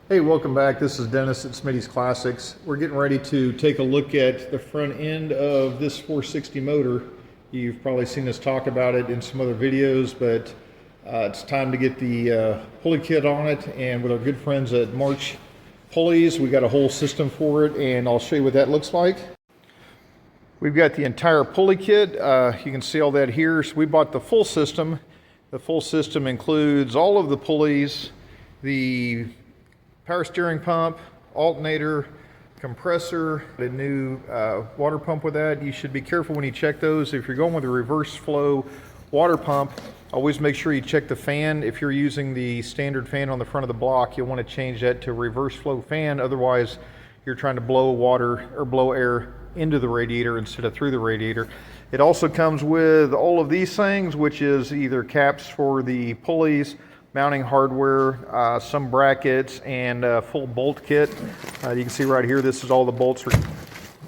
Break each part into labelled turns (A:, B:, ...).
A: Hey, welcome back. This is Dennis at Smittys Classics. We're getting ready to take a look at the front end of this 460 motor. You've probably seen us talk about it in some other videos, but it's time to get the pulley kit on it. And with our good friends at March Pulleys, we got a whole system for it, and I'll show you what that looks like. We've got the entire pulley kit. You can see all that here. So we bought the full system. The full system includes all of the pulleys, the power steering pump, alternator, compressor, a new water pump with that. You should be careful when you check those. If you're going with a reverse flow water pump, always make sure you check the fan. If you're using the standard fan on the front of the block, you'll want to change that to reverse flow fan. Otherwise, you're trying to blow water or blow air into the radiator instead of through the radiator. It also comes with all of these things, which is either caps for the pulleys, mounting hardware, some brackets, and a full bolt kit. You can see right here, this is all the bolts.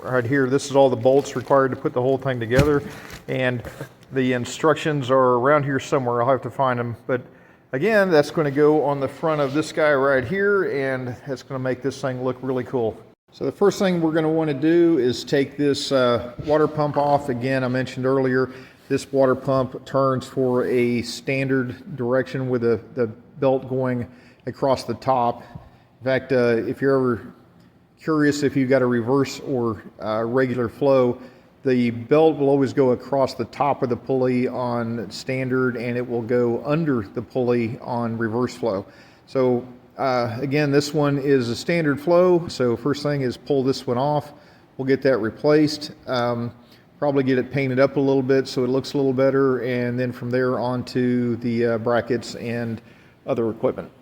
A: Right here, this is all the bolts required to put the whole thing together. And the instructions are around here somewhere. I'll have to find them. But again, that's going to go on the front of this guy right here, and that's going to make this thing look really cool. So the first thing we're going to want to do is take this water pump off. Again, I mentioned earlier, this water pump turns for a standard direction with the belt going across the top. In fact, if you're ever curious if you've got a reverse or regular flow, the belt will always go across the top of the pulley on standard, and it will go under the pulley on reverse flow. So again, this one is a standard flow. So first thing is pull this one off. We'll get that replaced. Probably get it painted up a little bit so it looks a little better, and then from there on to the brackets and other equipment.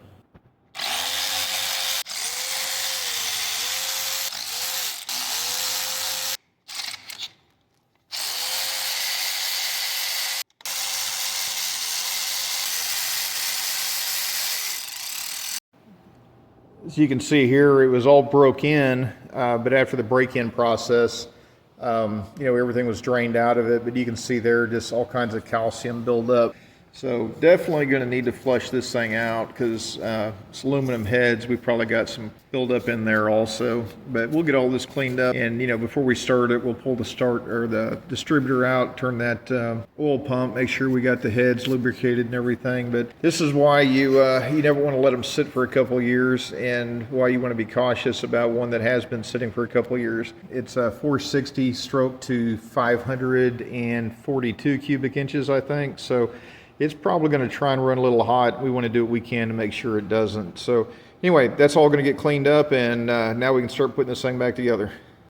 A: As you can see here, it was all broke in, but after the break-in process, everything was drained out of it, but you can see there just all kinds of calcium buildup. So definitely going to need to flush this thing out because it's aluminum heads. We've probably got some buildup in there also, but we'll get all this cleaned up. And before we start it, we'll pull the distributor out, turn that oil pump, make sure we got the heads lubricated and everything. But this is why you never want to let them sit for a couple of years, and why you want to be cautious about one that has been sitting for a couple of years. It's a 460 stroke to 542 cubic inches, I think. So it's probably going to try and run a little hot. We want to do what we can to make sure it doesn't. So anyway, that's all going to get cleaned up, and now we can start putting this thing back together.